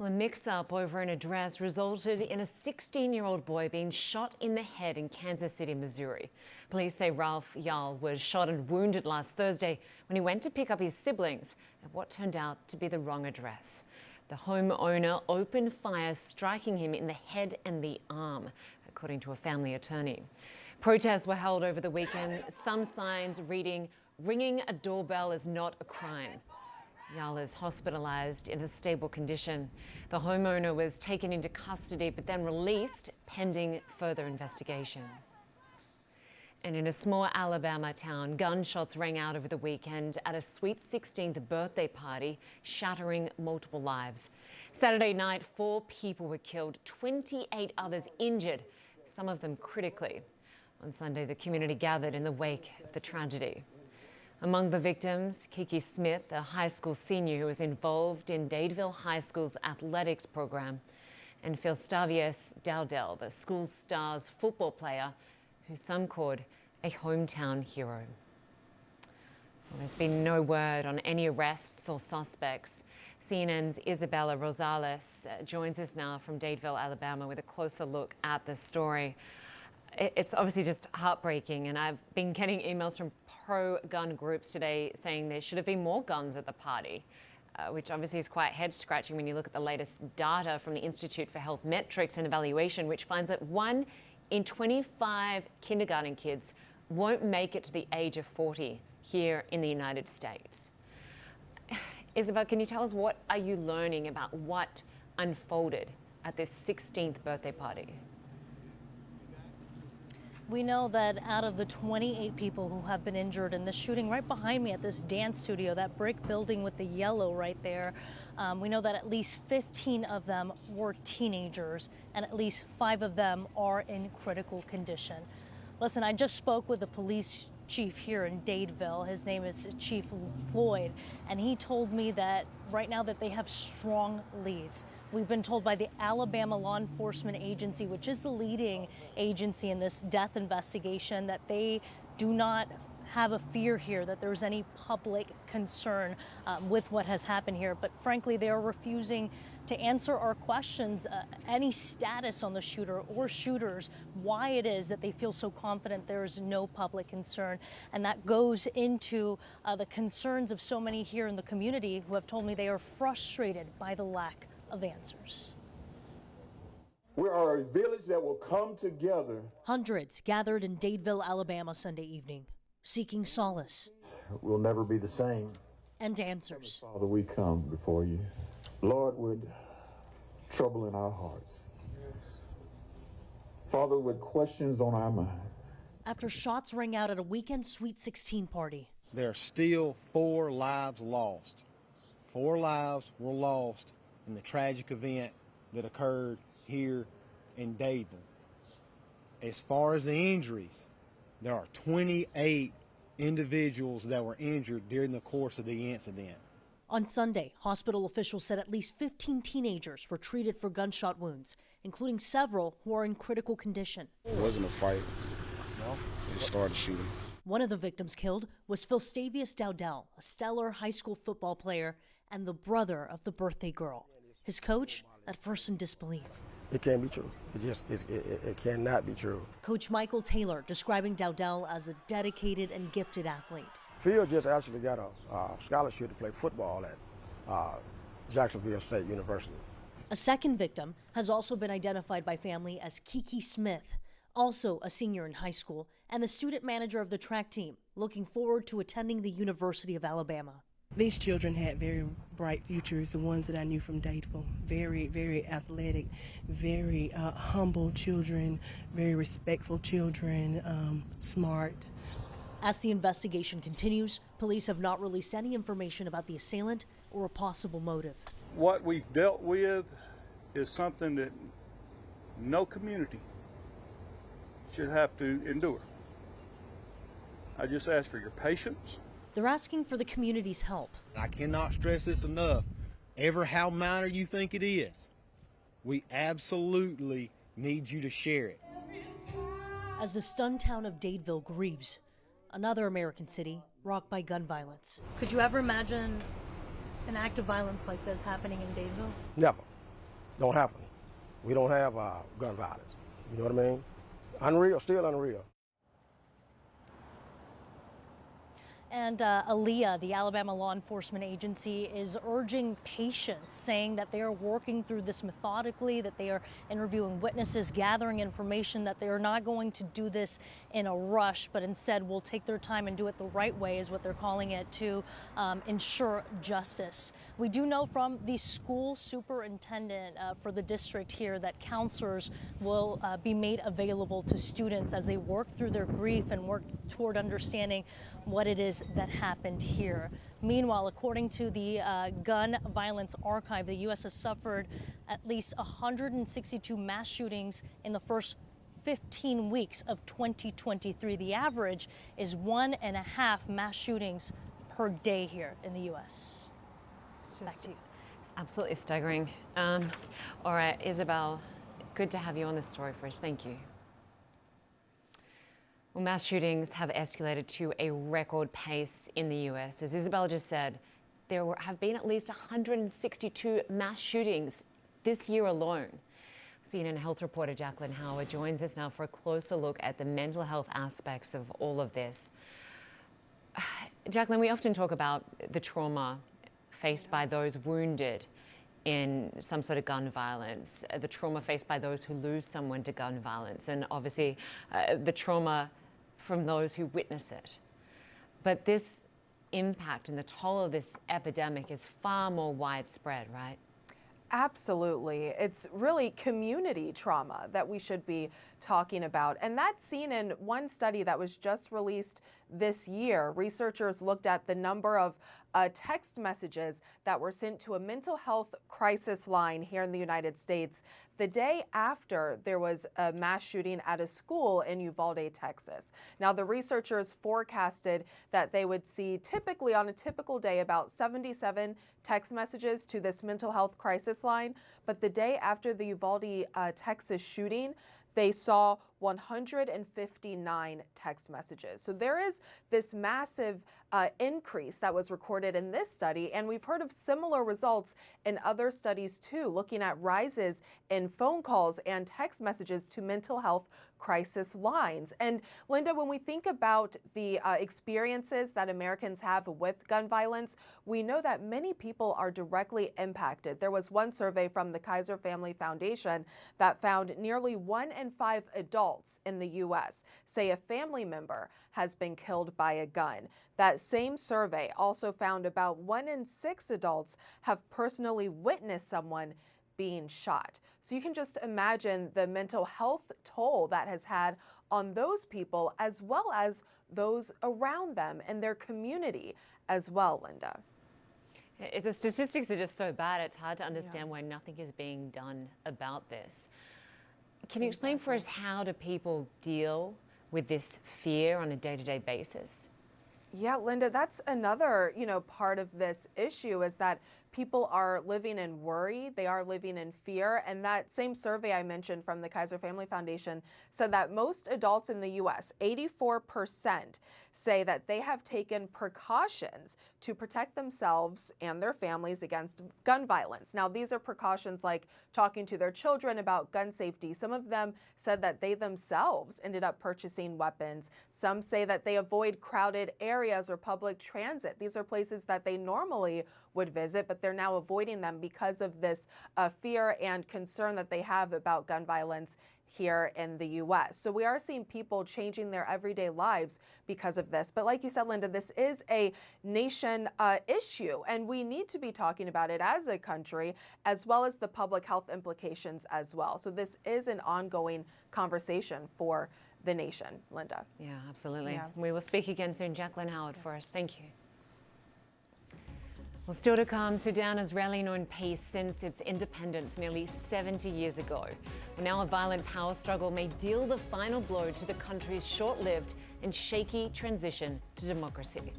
Well, a mix-up over an address resulted in a 16-year-old boy being shot in the head in Kansas City, Missouri. Police say Ralph Yall was shot and wounded last Thursday when he went to pick up his siblings at what turned out to be the wrong address. The homeowner opened fire, striking him in the head and the arm, according to a family attorney. Protests were held over the weekend, some signs reading, "Ringing a doorbell is not a crime." Yall is hospitalized in a stable condition. The homeowner was taken into custody but then released pending further investigation. And in a small Alabama town, gunshots rang out over the weekend at a sweet 16th birthday party, shattering multiple lives. Saturday night, 4 people were killed, 28 others injured, some of them critically. On Sunday, the community gathered in the wake of the tragedy. Among the victims, Kiki Smith, a high school senior who was involved in Dadeville High School's athletics program, and Philstavius Dowdell, the school's stars football player, who some called a hometown hero. Well, there's been no word on any arrests or suspects. CNN's Isabel Rosales joins us now from Dadeville, Alabama, with a closer look at the story. It's obviously just heartbreaking, and I've been getting emails from pro-gun groups today saying there should have been more guns at the party, which obviously is quite head-scratching when you look at the latest data from the Institute for Health Metrics and Evaluation, which finds that 1 in 25 kindergarten kids won't make it to the age of 40 here in the United States. Isabel, can you tell us, what are you learning about what unfolded at this 16th birthday party? We know that out of the 28 people who have been injured in the shooting right behind me at this dance studio, that brick building with the yellow right there, we know that at least 15 of them were teenagers and at least 5 of them are in critical condition. Listen, I just spoke with the police chief here in Dadeville. His name is Chief Floyd, and he told me that right now that they have strong leads. We've been told by the Alabama Law Enforcement Agency, which is the leading agency in this death investigation, that they do not have a fear here that there's any public concern with what has happened here. But frankly, they are refusing to answer our questions, any status on the shooter or shooters, why it is that they feel so confident there is no public concern. And that goes into the concerns of so many here in the community who have told me they are frustrated by the lack of answers. We are a village that will come together. Hundreds gathered in Dadeville, Alabama Sunday evening, seeking solace. We'll never be the same. And answers. Father, we come before you. Lord, with trouble in our hearts. Father, with questions on our mind. After shots rang out at a weekend Sweet 16 party. There are still 4 lives lost. 4 lives were lost in the tragic event that occurred here in Dadeville. As far as the injuries, there are 28 individuals that were injured during the course of the incident. On Sunday, hospital officials said at least 15 teenagers were treated for gunshot wounds, including several who are in critical condition. It wasn't a fight. No. They just started shooting. One of the victims killed was Philstavius Dowdell, a stellar high school football player and the brother of the birthday girl. His coach at first in disbelief. It can't be true. It cannot be true. Coach Michael Taylor describing Dowdell as a dedicated and gifted athlete. Phil just actually got a scholarship to play football at Jacksonville State University. A second victim has also been identified by family as Kiki Smith, also a senior in high school and the student manager of the track team, looking forward to attending the University of Alabama. These children had very bright futures, the ones that I knew from Dadeville. Very, very athletic, very humble children, very respectful children, smart. As the investigation continues, police have not released any information about the assailant or a possible motive. What we've dealt with is something that no community should have to endure. I just ask for your patience. They're asking for the community's help. I cannot stress this enough. Ever how minor you think it is, we absolutely need you to share it. As the stunned town of Dadeville grieves, another American city rocked by gun violence. Could you ever imagine an act of violence like this happening in Dadeville? Never. don't happen. We don't have gun violence. You know what I mean? Unreal, still unreal. And ALEA, the Alabama Law Enforcement Agency, is urging patience, saying that they are working through this methodically, that they are interviewing witnesses, gathering information, that they are not going to do this in a rush, but instead will take their time and do it the right way, is what they're calling it, to ensure justice. We do know from the school superintendent for the district here that counselors will be made available to students as they work through their grief and work toward understanding what it is that happened here. Meanwhile, according to the Gun Violence Archive, the U.S. has suffered at least 162 mass shootings in the first 15 weeks of 2023. The average is 1.5 mass shootings per day here in the U.S. It's just absolutely staggering. All right, Isabel, good to have you on this story for us. Thank you. Well, mass shootings have escalated to a record pace in the US. As Isabel just said, there have been at least 162 mass shootings this year alone. CNN health reporter Jacqueline Howard joins us now for a closer look at the mental health aspects of all of this. Jacqueline, we often talk about the trauma faced by those wounded in some sort of gun violence, the trauma faced by those who lose someone to gun violence, and obviously the trauma from those who witness it. But this impact and the toll of this epidemic is far more widespread, right? Absolutely. It's really community trauma that we should be talking about. And that's seen in one study that was just released this year. Researchers looked at the number of text messages that were sent to a mental health crisis line here in the United States the day after there was a mass shooting at a school in Uvalde, Texas. Now, the researchers forecasted that they would see typically on a typical day about 77 text messages to this mental health crisis line. But the day after the Uvalde, Texas shooting, they saw 159 text messages. So there is this massive increase that was recorded in this study, and we've heard of similar results in other studies too, looking at rises in phone calls and text messages to mental health crisis lines. And Lynda, when we think about the experiences that Americans have with gun violence, we know that many people are directly impacted. There was one survey from the Kaiser Family Foundation that found nearly 1 in 5 adults in the U.S. say a family member has been killed by a gun. That same survey also found about 1 in 6 adults have personally witnessed someone being shot. So you can just imagine the mental health toll that has had on those people as well as those around them and their community as well, Lynda. The statistics are just so bad, it's hard to understand why nothing is being done about this. Can you explain for us, how do people deal with this fear on a day-to-day basis? Yeah, Lynda, that's another, part of this issue is that people are living in worry, they are living in fear, and that same survey I mentioned from the Kaiser Family Foundation said that most adults in the U.S., 84%, say that they have taken precautions to protect themselves and their families against gun violence. Now, these are precautions like talking to their children about gun safety. Some of them said that they themselves ended up purchasing weapons. Some say that they avoid crowded areas or public transit. These are places that they normally would visit, but they're now avoiding them because of this fear and concern that they have about gun violence here in the U.S. So we are seeing people changing their everyday lives because of this. But like you said, Lynda, this is a nation issue, and we need to be talking about it as a country, as well as the public health implications as well. So this is an ongoing conversation for the nation, Lynda. Yeah, absolutely. Yeah. We will speak again soon. Jacqueline Howard for us. Thank you. Well, still to come, Sudan has rarely known peace since its independence nearly 70 years ago. Well, now a violent power struggle may deal the final blow to the country's short-lived and shaky transition to democracy.